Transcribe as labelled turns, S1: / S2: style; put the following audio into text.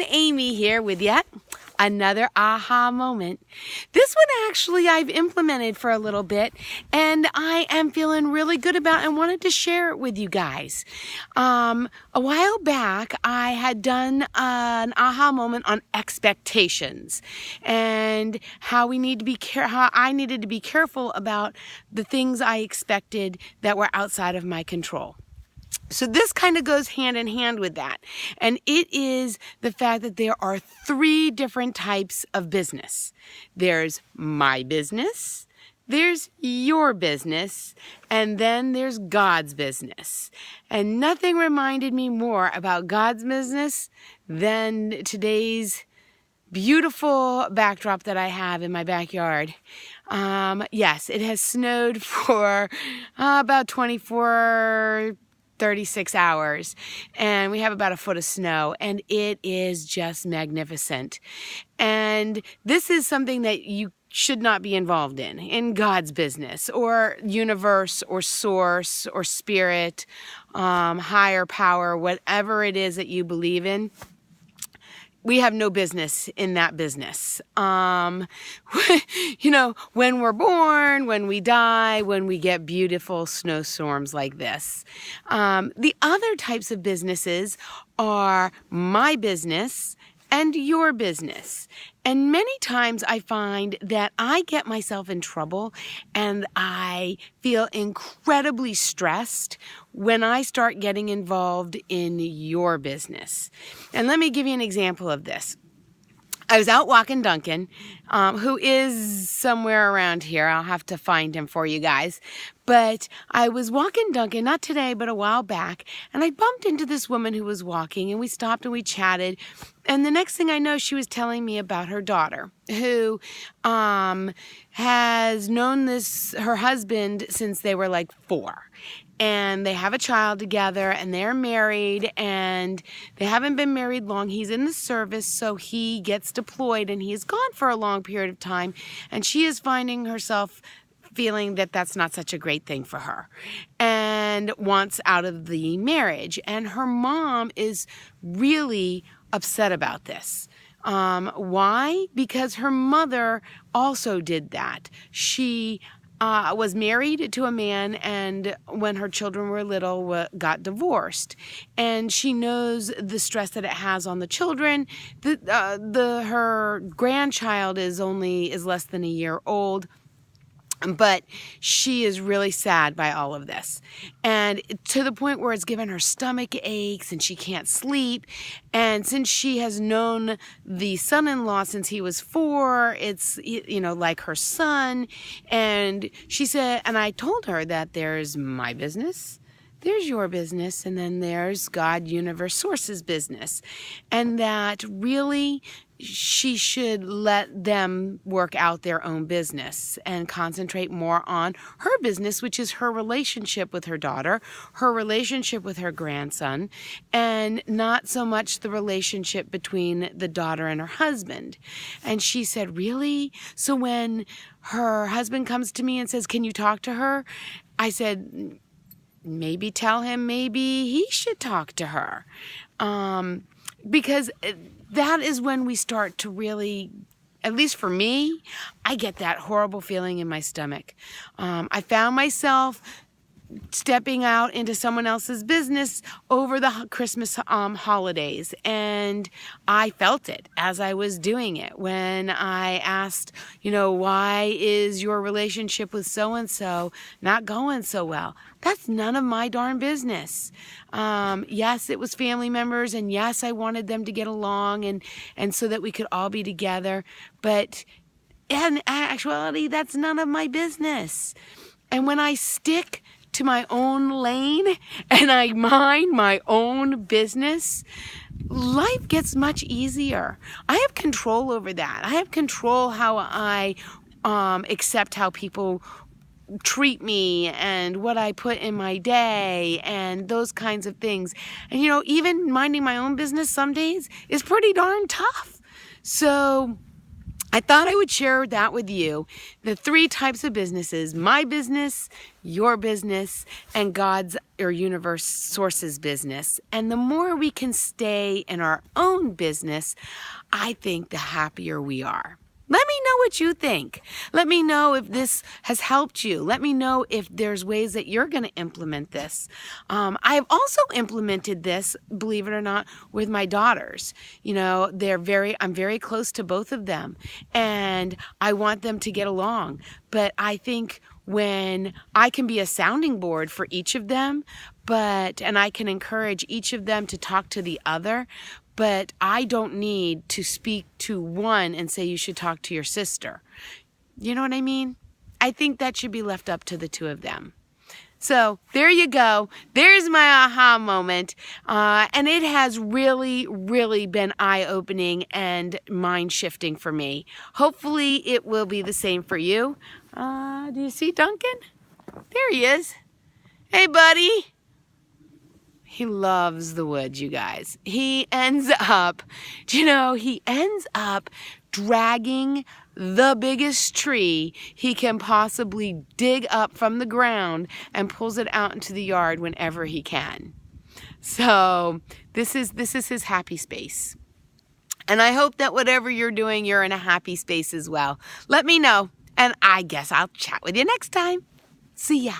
S1: Amy here with yet another aha moment. This one actually I've implemented for a little bit and I am feeling really good about and wanted to share it with you guys. A while back I had done an aha moment on expectations and how we need to be how I needed to be careful about the things I expected that were outside of my control. So this kind of goes hand in hand with that. And it is the fact that there are three different types of business. There's my business, there's your business, and then there's God's business. And nothing reminded me more about God's business than today's beautiful backdrop that I have in my backyard. Yes, it has snowed for about 36 hours, and we have about a foot of snow, and it is just magnificent. And this is something that you should not be involved in God's business or universe or source or spirit, higher power, whatever it is that you believe in. We have no business in that business. When we're born, when we die, when we get beautiful snowstorms like this. The other types of businesses are my business and your business. And many times I find that I get myself in trouble and I feel incredibly stressed when I start getting involved in your business. And let me give you an example of this. I was out walking Duncan, who is somewhere around here. I'll have to find him for you guys. But I was walking Duncan, not today, but a while back, and I bumped into this woman who was walking, and we stopped and we chatted. And the next thing I know, she was telling me about her daughter, who has known her husband since they were like 4. And they have a child together, and they're married, and they haven't been married long. He's in the service, so he gets deployed, and he is gone for a long period of time, and she is finding herself feeling that that's not such a great thing for her and wants out of the marriage. And her mom is really upset about this. Why? Because her mother also did that. She was married to a man, and when her children were little, got divorced. And she knows the stress that it has on the children. Her grandchild is less than a year old. But she is really sad by all of this, and to the point where it's given her stomach aches and she can't sleep. And since she has known the son-in-law since he was 4, it's, like her son. And she said, and I told her that there's my business, there's your business, and then there's God, universe, source's business. And that really she should let them work out their own business and concentrate more on her business, which is her relationship with her daughter, her relationship with her grandson, and not so much the relationship between the daughter and her husband. And she said, really? So when her husband comes to me and says, can you talk to her? I said, maybe tell him maybe he should talk to her. Because that is when we start to really, at least for me, I get that horrible feeling in my stomach. I found myself stepping out into someone else's business over the Christmas holidays, and I felt it as I was doing it when I asked, why is your relationship with so-and-so not going so well? That's none of my darn business. Yes, it was family members, and yes, I wanted them to get along and so that we could all be together, but in actuality, that's none of my business. And when I stick to my own lane and I mind my own business, life gets much easier. I have control over that. I have control how I accept how people treat me and what I put in my day and those kinds of things. And even minding my own business some days is pretty darn tough. So I thought I would share that with you. The 3 types of businesses: my business, your business, and God's or universe source's business. And the more we can stay in our own business, I think the happier we are. Let me know what you think. Let me know if this has helped you. Let me know if there's ways that you're going to implement this. I've also implemented this, believe it or not, with my daughters. You know, I'm very close to both of them, and I want them to get along. But I think when I can be a sounding board for each of them, and I can encourage each of them to talk to the other, but I don't need to speak to one and say you should talk to your sister. You know what I mean? I think that should be left up to the 2 of them. So there you go. There's my aha moment. And it has really, really been eye-opening and mind-shifting for me. Hopefully it will be the same for you. Do you see Duncan? There he is. Hey, buddy. He loves the woods, you guys. He ends up dragging the biggest tree he can possibly dig up from the ground and pulls it out into the yard whenever he can. So this is his happy space. And I hope that whatever you're doing, you're in a happy space as well. Let me know, and I guess I'll chat with you next time. See ya.